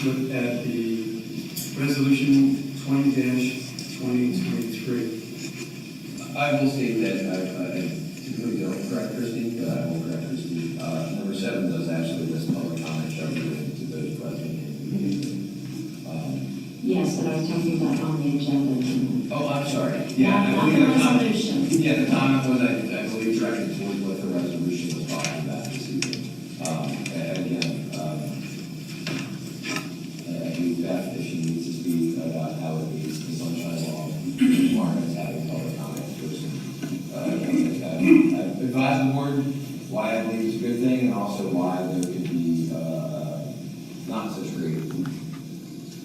look at the resolution 20-2023. I will state that I typically don't correct Christie, but I will correct Christie. Number 7 does actually list public comment shall be limited to those present. Yes, but I was talking about on the agenda. Oh, I'm sorry. Yeah, Not I the believe the comment. resolution. Yeah, the comment was, I believe, directed towards what the resolution was talking about this evening. Again, I believe Beth, if she needs to speak about how it meets the sunshine law, requirements having public comment person. I've advised the board why I believe it's a good thing, and also why there could be not such great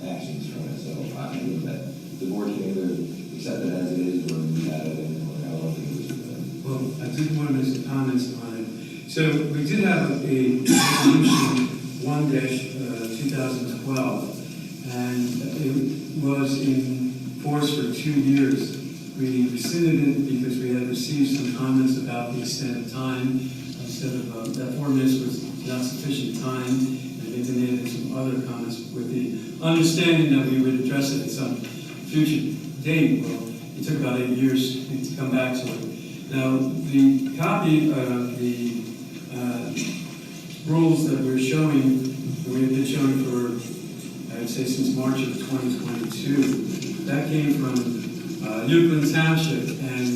actions from it. So I think that the board can either accept it as it is, or we add it in, or however it is. Well, I did want to make some comments on it. So we did have a resolution 1-2012, and it was in force for 2 years. We rescinded it because we had received some comments about the extent of time. Instead of that 4 minutes was not sufficient time, and they then added some other comments with the understanding that we would address it at some future date. Well, it took about 8 years to come back to it. Now, the copy of the rules that we're showing, that we have been showing for, I would say, since March of 2022, that came from Euclid Township. And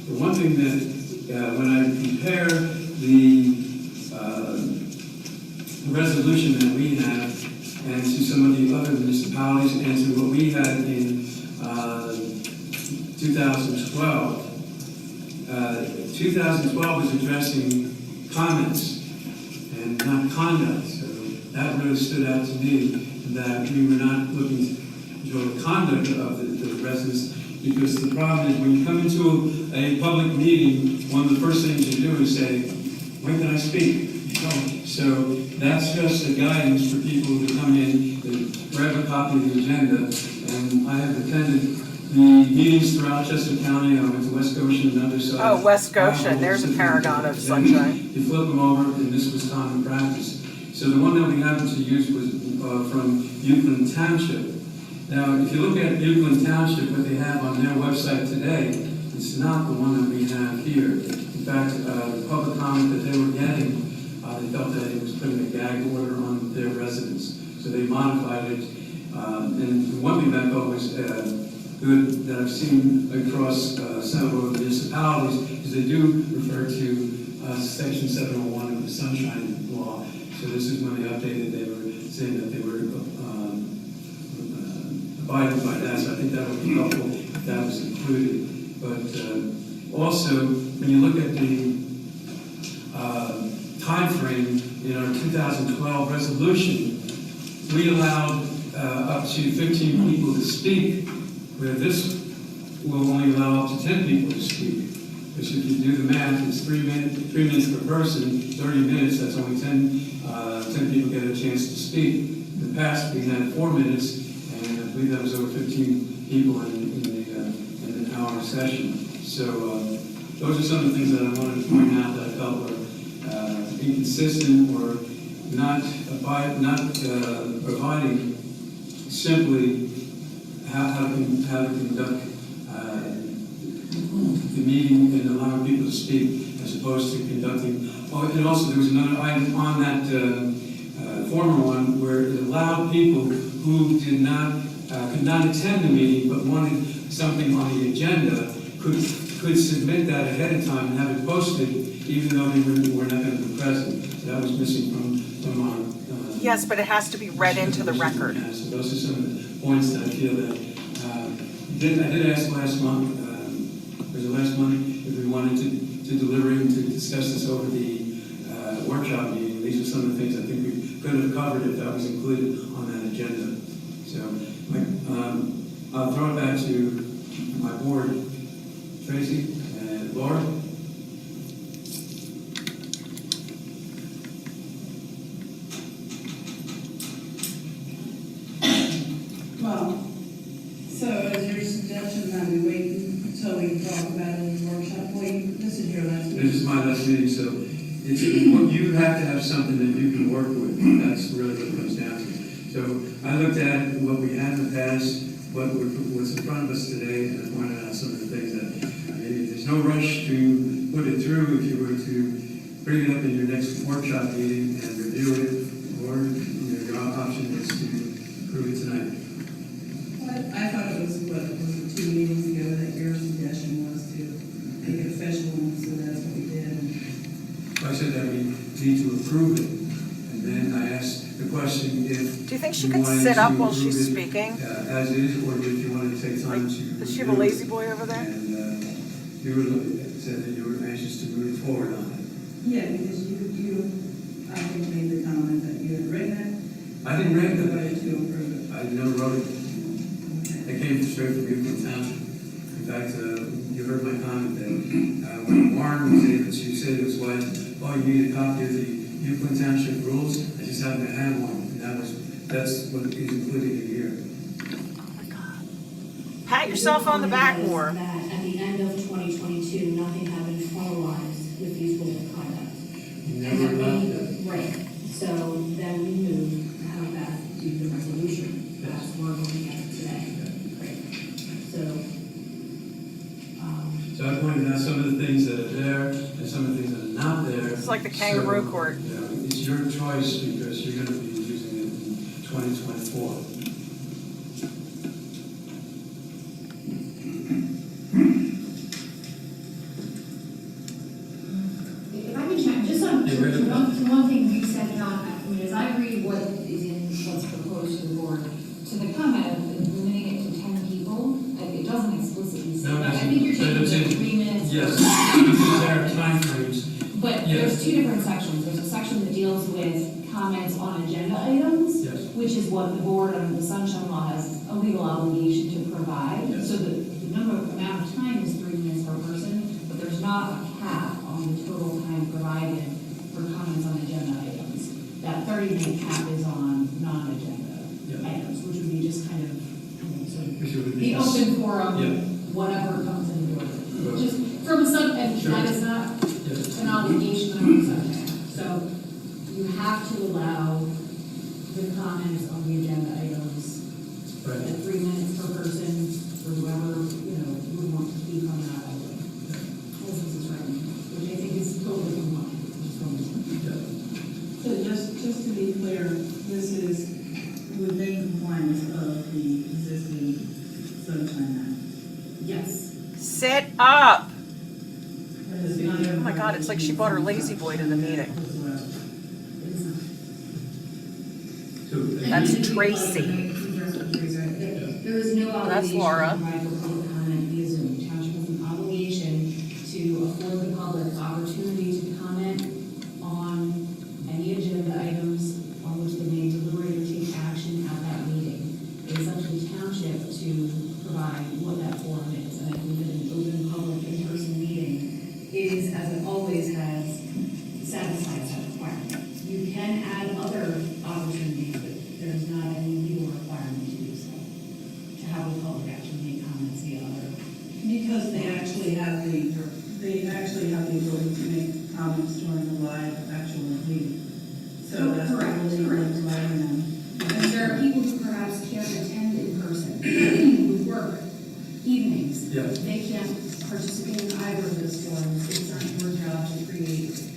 the one thing that, when I compare the resolution that we have and to some of the other municipalities and to what we had in 2012, 2012 was addressing comments and not conduct. So that really stood out to me, that we were not looking to control the conduct of the residents, because the problem is when you come into a public meeting, one of the first things you do is say, when can I speak? So that's just a guidance for people who come in to grab a copy of the agenda. And I have attended the meetings throughout Chester County. I went to West Goshen and other sides. Oh, West Goshen, there's a paragon of sunshine. You flip them over, and this was common practice. So the one that we happened to use was from Euclid Township. Now, if you look at Euclid Township, what they have on their website today, it's not the one that we have here. In fact, the public comment that they were getting, they felt that it was putting a gag order on their residents. So they modified it. And one thing that I thought was good that I've seen across several municipalities is they do refer to Section 701 of the Sunshine Law. So this is when they updated, they were saying that they were abiding by that. So I think that would be helpful if that was included. But also, when you look at the time frame in our 2012 resolution, we allowed up to 15 people to speak, where this will only allow up to 10 people to speak. Because if you do the math, it's 3 minutes per person, 30 minutes, that's only 10 people get a chance to speak. In the past, we had 4 minutes, and I believe that was over 15 people in an hour session. So those are some of the things that I wanted to point out that I felt were inconsistent or not providing simply how to conduct the meeting and allowing people to speak, as opposed to conducting. Oh, and also there was another item on that former one where it allowed people who could not attend the meeting but wanted something on the agenda could submit that ahead of time and have it posted, even though they were not going to be present. So that was missing from Yes, but it has to be read into the record. So those are some of the points that I feel that I did ask last month. Was it last month if we wanted to deliberate and to discuss this over the workshop meeting? These are some of the things I think we could have covered if that was included on that agenda. So I'll throw it back to my board. Tracy and Laura. Well, so is your suggestion that we wait until we talk about it in the workshop? This is your last meeting. This is my last meeting, so you have to have something that you can work with. That's really what it comes down to. So I looked at what we had in the past, what was in front of us today, and I pointed out some of the things that, I mean, there's no rush to put it through if you were to bring it up in your next workshop meeting and review it, or, you know, your option was to approve it tonight. I thought it was, what, was it 2 meetings ago that your suggestion was to make it official, and so that's what we did. I said that we need to approve it, and then I asked the question if. Do you think she you could wanted sit up to while she's approve it, speaking? As is, or if you wanted to take time to. Does she have a review it. lazy boy over there? And you said that you were anxious to move forward on it. Yeah, because you, I think, made the comment that you had written it. I didn't write You it. voted to approve it. I never wrote it. Okay. It came straight from Euclid Township. In fact, you heard my comment that when Warren was able to say to his wife, oh, you need a copy of the Euclid Township rules, I just happened to have one, and that's what is included in here. Pat yourself on the back more. That at the end of 2022, nothing had been formalized with these rules of conduct. You never got that. Right, so then we moved how that to the resolution. That's what we're looking at today. Great. So I pointed out some of the things that are there and some of the things that are not there. It's like the kangaroo So, court. Yeah, it's your choice because you're going to be using it in 2024. If I can check, just on, Yeah, to right. one thing you said, John, I mean, as I read what is in what's proposed to the board, to the comment of limiting it to 10 people, it doesn't explicitly say No, that. I that's- think you're but taking it's the in- 3 minutes. Yes, these are timeframes. But Yes. there's 2 different sections. There's a section that deals with comments on agenda items, Yes. which is what the board under the Sunshine Law has a legal obligation to provide. Yes. So the amount of time is 3 minutes per person, but there's not a cap on the total time provided for comments on agenda items. That 30-minute cap is on non-agenda Yeah. items, which would be just kind of, sort of Which would be the yes. open forum, Yeah. whatever comes in the door. Well, Just from a sub, and Sure. that is not Yes. an obligation under the subject. So you have to allow the comments on the agenda items Right. at 3 minutes per person for whoever, would want to speak on that item. As this is written, which I think is totally compliant. Yeah. So just to be clear, this is within compliance of the existing Sunshine Act. Yes. Sit up. Oh my God, it's like she brought her lazy boy to the meeting. It is not. So, That's Tracy. There is no That's obligation to Laura. provide for public comment via Zoom. Township has an obligation to afford the public opportunity to comment on any agenda items on which they may deliberate or take action at that meeting. It is up to the township to provide what that forum is. And I think that an open public in-person meeting is, as it always has, satisfies that requirement. You can add other opportunities, but there's not any legal requirement to do so. To have the public actually make comments via other. Because they actually have the ability to make comments during the live actual meeting. So that's Correct, really correct. providing them. And there are people who perhaps can't attend in person, people who work evenings. Yes. They can't participate in either of those forums. It's not your job to create,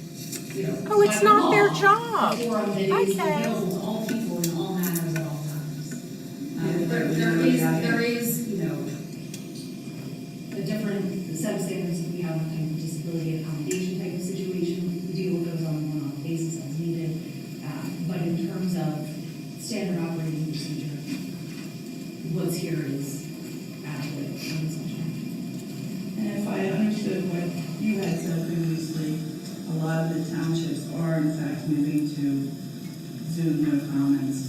Oh, it's by not their law, job. a forum that is Okay. available to all people in all manners at all times. Yeah, There is, a different set of standards that we have in kind of disability accommodation type of situation. We deal with those on a one-off basis as needed. But in terms of standard operating procedure, what's here is adequate on this one. And if I understood what you had said previously, a lot of the townships are in fact moving to Zoom no comments.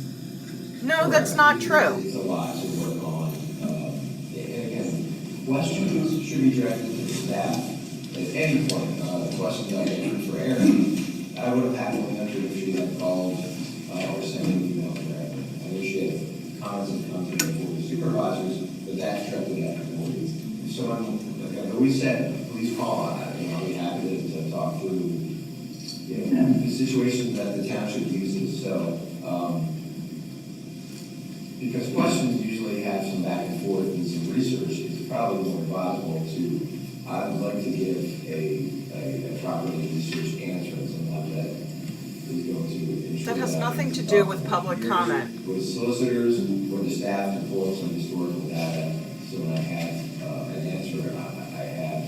No, that's not true. It's a lot to work on. And again, questions should be directed to the staff at any point. The questions I entered for Erin, I would have happily entered if she had called or sent an email to Erin. I know she had comments that come to the board of supervisors, but that's directly after the board. If someone, like I've always said, please call on that. I'll be happy to talk through, the situations that the township uses. So, because questions usually have some back and forth and some research, it's probably more advisable to, I would like to give a properly researched answer, and something that is going to ensure That has nothing to do with public comment. With solicitors, for the staff to pull up some historical data, so when I have an answer, I have,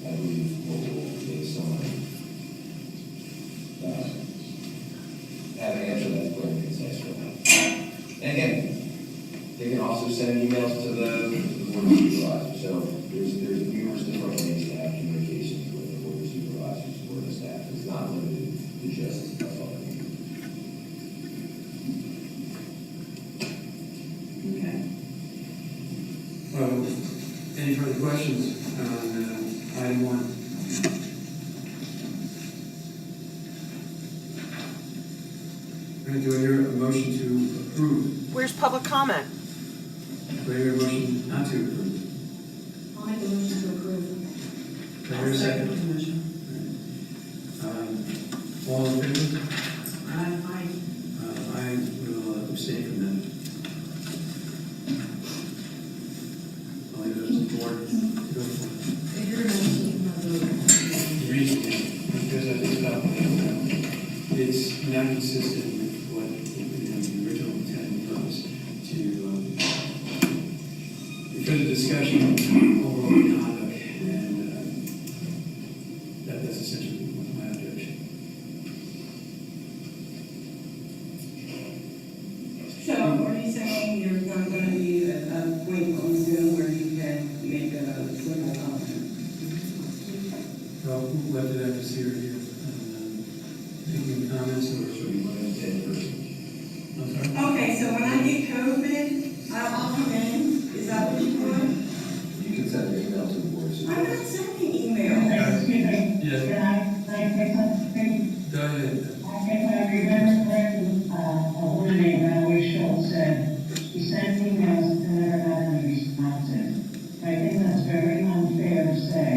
I believe, what will give someone have an answer that's clear and concise for them. And again, they can also send emails to the board of supervisors. So there's numerous different ways to have communications with the board of supervisors or the staff. It's not limited to just a public meeting. Okay. Any further questions on item 1? Do I hear a motion to approve? Where's public comment? Do I hear a motion not to approve? I'll make a motion to approve. Do I hear a second? the motion. All in favor? Aye. I will abstain from that. I'll leave it up to the board to go for it. If you're going to not vote. The reason is because I think it's not consistent with what the original intent and purpose to for the discussion of overall conduct, and that's essentially my objection. So are you saying you're not going to be a point on Zoom where you can make a simple comment? Well, we'll have to have this here, taking comments, or should we want to attend person? I'm sorry? Okay, so when I get COVID, I'll come in. Is that what you want? You can send an email to the board of I'm not supervisors. sending email. Excuse me. Yes. Can I say something? Go ahead. If I remember correctly, a woman named Valerie Schultz said, he sent emails and never got any responses. I think that's very unfair to say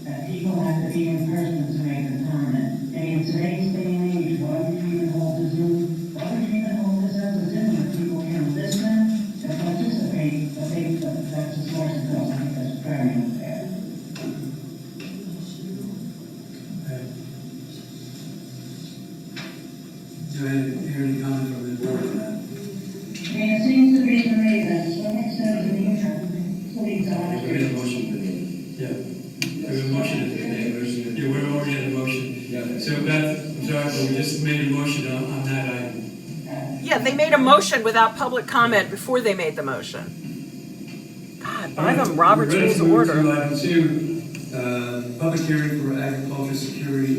that people have to be in person to make a comment. And in today's day and age, why would you even hold the Zoom? Why would you even hold this as a Zoom where people can listen and participate? I think that's as far as it goes. I think that's very unfair. Do I hear any comment from the board on that? I mean, it seems to be to me that some extent of the please, We had a motion to name. Yeah. We have a motion to name. Yeah, we're already at a motion. Yeah. So Beth, I'm sorry, but we just made a motion on that item. Yeah, they made a motion without public comment before they made the motion. God, by them Robert's We're ready Rules to of move Order. to item 2, public hearing for agriculture security